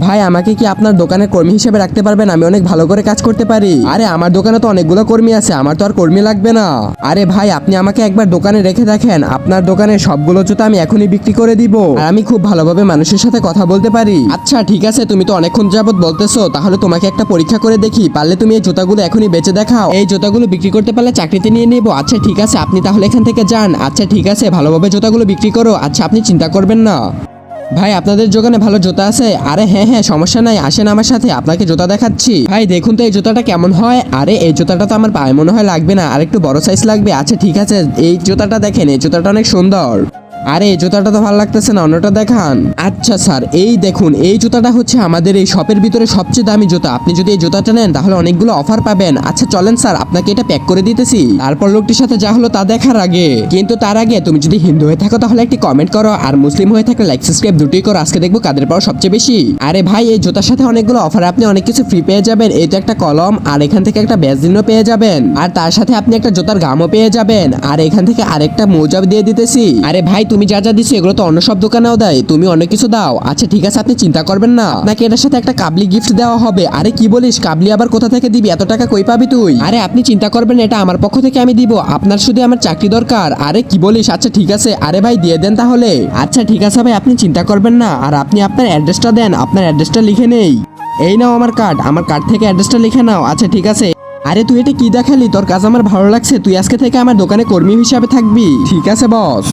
ভাই আমাকে কি আপনার দোকানের কর্মী হিসেবে রাখতে পারবেন? আমি অনেক ভালো করে কাজ করতে পারি। আরে আমার দোকানে তো অনেকগুলো কর্মী আছে, আমার তো আর কর্মী লাগবে না। আরে ভাই আপনি আমাকে একবার দোকানে রেখে দেখেন, আপনার দোকানের সবগুলো জুতা আমি এখনই বিক্রি করে দিব। আর আমি খুব ভালোভাবে মানুষের সাথে কথা বলতে পারি। আচ্ছা ঠিক আছে, তুমি তো অনেকক্ষণ যাবত বলতেছো, তাহলে তোমাকে একটা পরীক্ষা করে দেখি। পারলে তুমি এই জুতাগুলো এখনই বেচে দেখাও। এই জুতাগুলো বিক্রি করতে পারলে চাকরিতে নিয়ে নিবো। আচ্ছা ঠিক আছে, আপনি তাহলে এখান থেকে যান। আচ্ছা ঠিক আছে, ভালোভাবে জুতাগুলো বিক্রি করো। আচ্ছা আপনি চিন্তা করবেন না। ভাই আপনাদের দোকানে ভালো জুতা আছে? আরে হ্যাঁ হ্যাঁ, সমস্যা নাই, আসেন আমার সাথে, আপনাকে জুতা দেখাচ্ছি। ভাই দেখুন তো এই জুতাটা কেমন হয়। আরে এই জুতাটা তো আমার পায়ে মনে হয় লাগবে না, আর একটু বড় সাইজ লাগবে। আচ্ছা ঠিক আছে, এই জুতাটা দেখেন, এই জুতাটা অনেক সুন্দর। আরে এই জুতাটা তো ভালো লাগতেছে না, অন্যটা দেখান। আচ্ছা স্যার, এই দেখুন, এই জুতাটা হচ্ছে আমাদের এই শপের ভিতরে সবচেয়ে দামি জুতা। আপনি যদি এই জুতাটা নেন তাহলে অনেকগুলো অফার পাবেন। আচ্ছা চলেন স্যার, আপনাকে এটা প্যাক করে দিতেছি। তারপর লোকটির সাথে যা হলো তা দেখার আগে, কিন্তু তার আগে তুমি যদি হিন্দু হয়ে থাকো তাহলে একটি কমেন্ট করো, আর মুসলিম হয়ে থাকলে লাইক সাবস্ক্রাইব দুটোই করো। আজকে দেখবো কাদের পাওয়া সবচেয়ে বেশি। আরে ভাই এই জুতার সাথে অনেকগুলো অফার, আপনি অনেক কিছু ফ্রি পেয়ে যাবেন। এই তো একটা কলম, আর এখান থেকে একটা ব্যাজলিনও পেয়ে যাবেন, আর তার সাথে আপনি একটা জুতার গামও পেয়ে যাবেন, আর এখান থেকে আরেকটা মোজা দিয়ে দিতেছি। আরে ভাই তুমি যা যা দিছো এগুলো তো অন্য সব দোকানেও দেয়, তুমি অনেক কিছু দাও। আচ্ছা ঠিক আছে, আপনি চিন্তা করবেন না, আপনাকে এটার সাথে একটা কাবলি গিফট দেওয়া হবে। আরে কি বলিস, কাবলি আবার কোথা থেকে দিবি? এত টাকা কই পাবি তুই? আরে আপনি চিন্তা করবেন, এটা আমার পক্ষ থেকে আমি দিব, আপনার শুধু আমার চাকরি দরকার। আরে কি বলিস? আচ্ছা ঠিক আছে, আরে ভাই দিয়ে দেন তাহলে। আচ্ছা ঠিক আছে ভাই, আপনি চিন্তা করবেন না, আর আপনি আপনার অ্যাড্রেসটা দেন, আপনার অ্যাড্রেসটা লিখে নেই। এই নাও আমার কার্ড, আমার কার্ড থেকে অ্যাড্রেসটা লিখে নাও। আচ্ছা ঠিক আছে। আরে তুই এটা কি দেখালি? তোর কাজ আমার ভালো লাগছে, তুই আজকে থেকে আমার দোকানে কর্মী হিসাবে থাকবি। ঠিক আছে বস।